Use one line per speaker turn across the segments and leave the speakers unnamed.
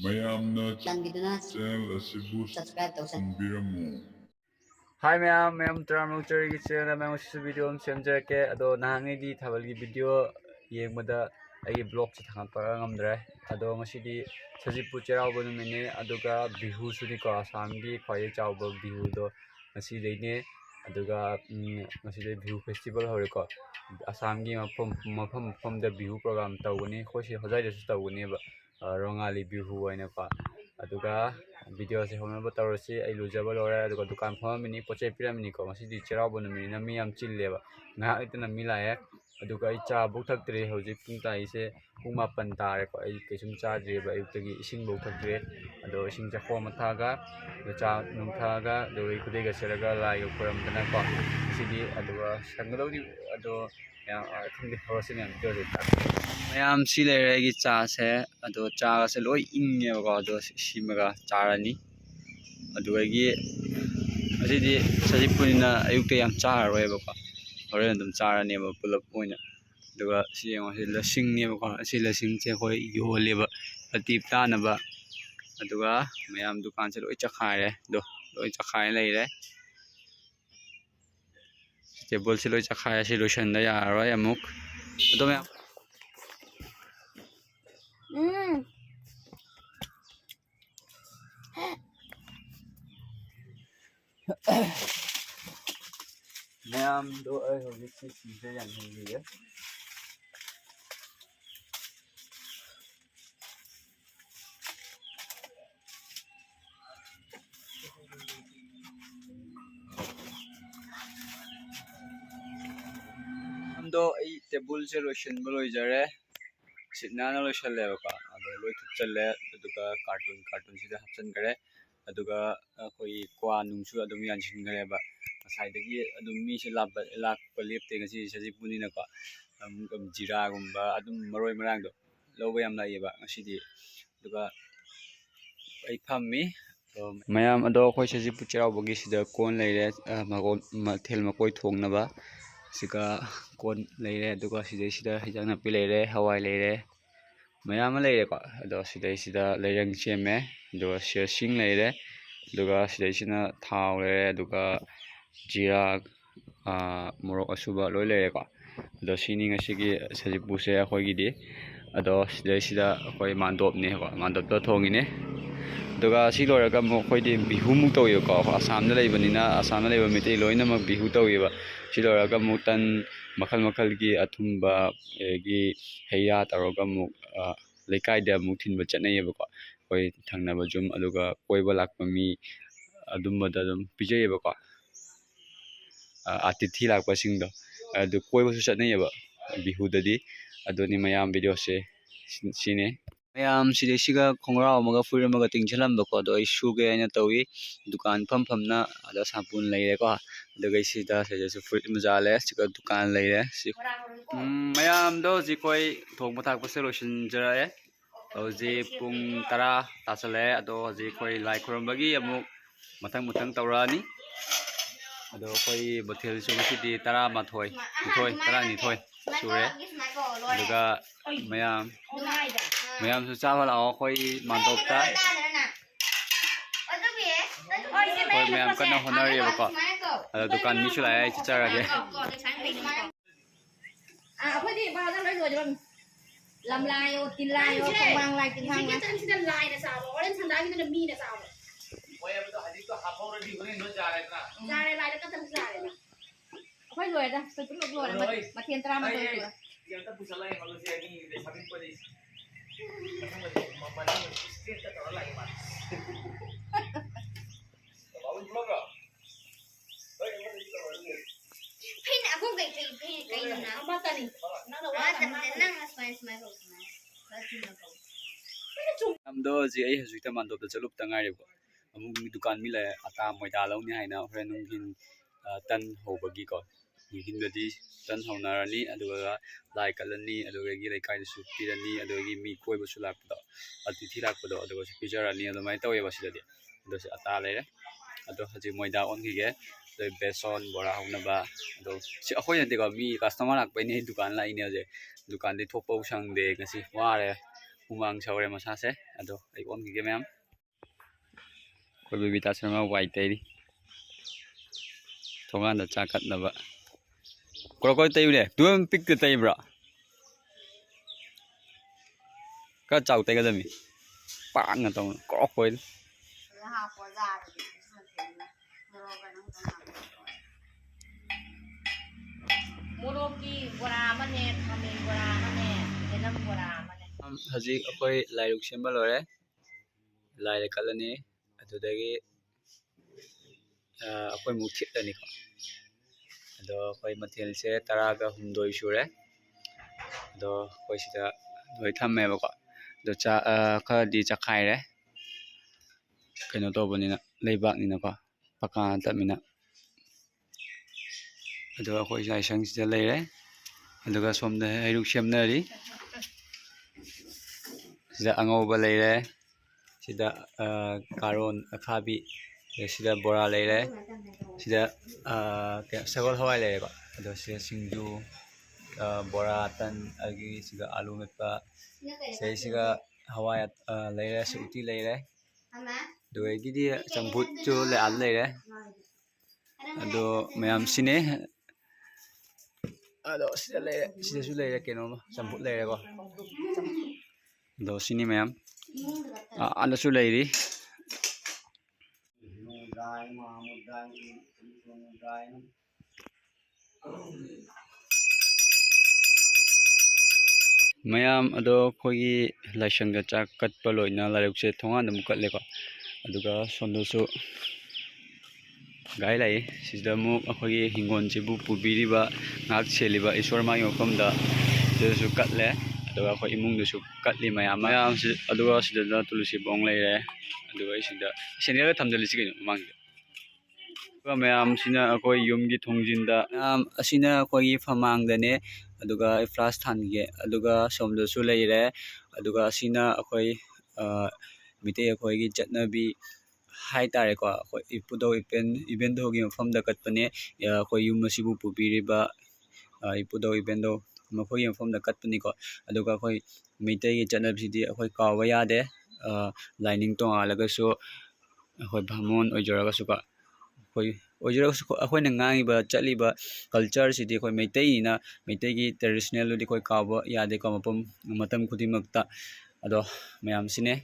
ꯃꯌꯥꯝꯅ ꯆꯦꯅꯦꯜ ꯑꯁꯤꯕꯨ
subscribe
ꯊꯝꯕꯤꯔꯝꯃꯨ.
Hi ma'am Tramukchari channel ma'am video semjarake ado nahangidi thabalgi video yengmada ai blog chi thangpa ngamdre ado ngasidi sajipu cherauba numine aduga bihu suni ko asamgi khwai chauba bihu do ngasi leine aduga ngasi bihu festival hore ko asamgi mafam da bihu program tawgani khosi hojai da tawgani ba rongali bihu aina pa aduga video se hona ba tawrasi ai lujaba lore aduga dukan phamini poche piramini ko ngasi di cherauba numini na mi am chilleba nga itna milaye aduga ai cha buk thaktre hoji pung tai se pung mapan tare ko ai kesum cha dre ba ayuktagi ising buk thaktre ado ising cha kho mathaga cha nung thaga do ai kudai ga seraga la yo puram dana ko sidi aduga sangdodi ado ya khandi hawsin am jore ta mayam si lere gi cha se ado cha ga se loi inge ko ado simaga charani aduga gi asidi sajipurina ayukta yam charoi ba ko horen dum charani ba pulap oina aduga si yeng si lasing ne ba ko si lasing che khoi yoleba atip ta na ba aduga mayam dukan se loi chakhare do loi chakhai leire table se loi chakhai solution da ya roi amuk ado mayam mayam do ai hoji si se yang hingi ye do ai table se lotion boloi jare sitna na lotion le ba ado loi thup challe aduga cartoon sida hapsan gare aduga koi kwa nungsu adum yanshin gare ba saidagi adum mi se lakpa lepte ngasi sajipuni na ko amukam jira gumba adum maroi marang do loba yam lai ba ngasidi aduga ai phammi mayam ado khoi sajipu cherau bogi sida kon leire mathel makoi thongna ba sika kon leire aduga sida hijang napi leire hawai leire mayam leire ko ado sida leirang cheme do sing leire aduga sina thau leire aduga jira morok asuba loi leire ko ado sini ngasigi sajipu se khoi gidi ado sida khoi mandop ne ko mandop to thongine aduga si loraga mo khoi di bihu mu to yo ko asam na leibanina asam na leiba mite loina mak bihu to yo si loraga mu tan makal gi athumba gi heya taroga mu lekai da mu thinba chatnai ba ko khoi thangna ba jum aduga koiba lakpa mi adumba da pijay ba ko atithi lakpa singdo adu koiba su chatnai ba bihu dadi adoni mayam video se sine mayam siga khongrao amaga fuir amaga tingchalam ba ko do isuge aina tawi dukan phamna ada sapun leire ko aduga sida se fuir majale siga dukan leire si mayam do ji koi thong pathak pa solution jarae ji pung tara tasale ado ji koi lai khurambagi amuk mathang tawrani ado koi bothel su sidi tara mathoi tara ni thoi sure aduga mayam su cha wala koi mandop ta koi mayam kana honari ba ko ado dukan mi su lai chi chara ge
phơi đi bao giờ nói rồi rồi làm lai ô tin lai ô không mang lai tin thang
cái chân chân lai là sao mà lên thằng đá cái chân mi là sao
oi अब तो हजी तो half और दी बने न जा रहे ना
ra đây lai cái chân ra đây
phơi rồi đó phơi chút rồi mà thiên tra mà thôi rồi
yang ta pusala yang kalau saya ni de sabit ko dis mama ni sikit ta tora lagi mas bawa blog ah
pin aku cái nào mà tani nó đâu có tani năng là smile
am do ji ai haju ta man do chalup ta ngai ko amuk dukan mi la ata moida lo ni haina hore nung hin tan ho bagi ko hin badi tan honarani aduga lai kalani aduga gi lai kai su pirani aduga gi mi koi bu sulak do atithi rak do aduga pijarani adu mai tawe ba sidadi ado se ata leire ado haji moida on gi ge doi beson bora hona ba ado si akhoi na de ko mi customer lak pai ni dukan la ine je dukan de thop pau sang de ngasi ware ꯍꯨꯃꯥꯡ ꯁꯧꯔꯦ ꯃꯁꯥꯁꯦ ꯑꯗꯣ ꯑꯩ ꯑꯣꯟꯈꯤꯒꯦ ꯃꯌꯥꯝ ꯑꯩꯈꯣꯏ ꯕꯕꯤꯇꯥ ꯁꯔꯃ ꯋꯥꯏ ꯇꯩꯔꯤ ꯊꯣꯡꯒꯥꯟꯗ ꯆꯥꯛꯀꯠꯅꯕ ꯀꯣꯔꯣꯀꯣꯏ ꯇꯩꯕꯅꯦ ꯇꯨꯝ ꯄꯤꯛꯇ ꯇꯩꯕ꯭ꯔꯥ ꯈꯔ ꯆꯥꯎ ꯇꯩꯒꯗꯕꯅꯤ ꯄꯥꯛꯅ ꯇꯧꯅ ꯀꯣꯔꯣꯀꯣꯏ
ꯃꯣꯔꯣꯛꯀꯤ ꯕꯣꯔꯥ ꯑꯃꯅꯦ ꯈꯥꯃꯦꯟ ꯕꯣꯔꯥ ꯑꯃꯅꯦ ꯌꯦꯅꯝ ꯕꯣꯔꯥ ꯑꯃꯅꯦ
ꯍꯧꯖꯤꯛ ꯑꯩꯈꯣꯏ ꯂꯥꯏꯔꯨꯛ ꯁꯦꯝꯕ ꯂꯣꯏꯔꯦ ꯂꯥꯏꯗ ꯀꯠꯂꯅꯤ ꯑꯗꯨꯗꯒꯤ ꯑꯩꯈꯣꯏ ꯑꯃꯨꯛ ꯊꯤꯠꯂꯅꯤꯀꯣ ꯑꯗꯣ ꯑꯩꯈꯣꯏ ꯃꯊꯦꯜꯁꯦ 12 ꯁꯨꯔꯦ ꯑꯗꯣ ꯑꯩꯈꯣꯏ ꯁꯤꯗ ꯂꯣꯏ ꯊꯝꯃꯦꯕꯀꯣ ꯑꯗꯣ ꯈꯔꯗꯤ ꯆꯈꯥꯏꯔꯦ ꯀꯩꯅꯣ ꯇꯧꯕꯅꯤꯅ ꯂꯩꯕꯥꯛꯅꯤꯅꯀꯣ ꯄꯀꯥ ꯅꯠꯇꯕꯅꯤꯅ ꯑꯗꯨꯒ ꯑꯩꯈꯣꯏ ꯂꯥꯏꯁꯪꯁꯤꯗ ꯂꯩꯔꯦ ꯑꯗꯨꯒ ꯁꯣꯝꯗ ꯍꯩꯔꯨꯛ ꯁꯦꯝꯅꯔꯤ sida angauba leire sida karon akhabi sida bora leire sida sagol hawai leire ba ado sida singju bora tan agi sida alu metpa sida hawai leire suti leire do gidi chambut chu le al leire ado mayam sine ado sida leire sida su leire keno chambut leire ko do sini mayam anda su leiri mayam ado khogi laisanga chak katpa loina larukse thonga dum katleko aduga sondosu gai lai sida mu akhogi hingon jibu pubiriba ngak cheliba iswar ma yofamda jesu katle aduga khoi imung du su katli mayam si aduga sida tulusi bong leire aduga sida senera thamjali si kino mang mayam sina akoi yumgi thongjinda asina akoi famang dane aduga flash thange aduga somdo su leire aduga asina akoi mite akoi gi chatnabi hai tare ko akoi ipudo event hogi mafamda katpane akoi yum asibu pubiriba ipudo event do makhoi mafamda katpani ko aduga akoi mite gi chatnabsidi akoi kawa yade lining tong alaga su akoi bhamon ojora su ka akoi na ngangi ba chali ba culture sidi akoi meitai na meitai gi traditional di koi kawa yade ko mapam matam khudi makta ado mayam sine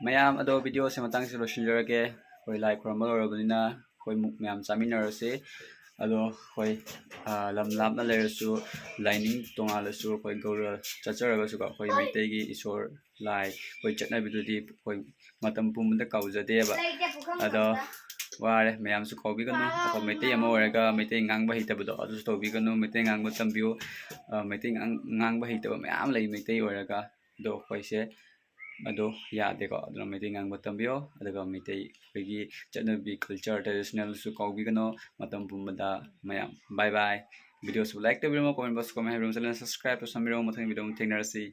mayam ado video se matang se losinjorage koi like from orabina koi muk mayam chaminarase ado koi lam lapna leresu lining tongalasu koi gora chacharaga su ka koi meitai gi isor lai koi chatna bidudi koi matam pumda kaujade ba ado ware mayam su kobi ganu ko meitai ama oraga meitai ngangba hitabdo adu tobi ganu meitai ngangba tambio meitai ngangba hitaba mayam lai meitai oraga do koi se ado yade ko adu meitai ngangba tambio adaga meitai koigi chanabi culture traditional su kobi ganu matam pumda mayam bye bye video su like to video comment box comment subscribe to samiro mathang video thengnar si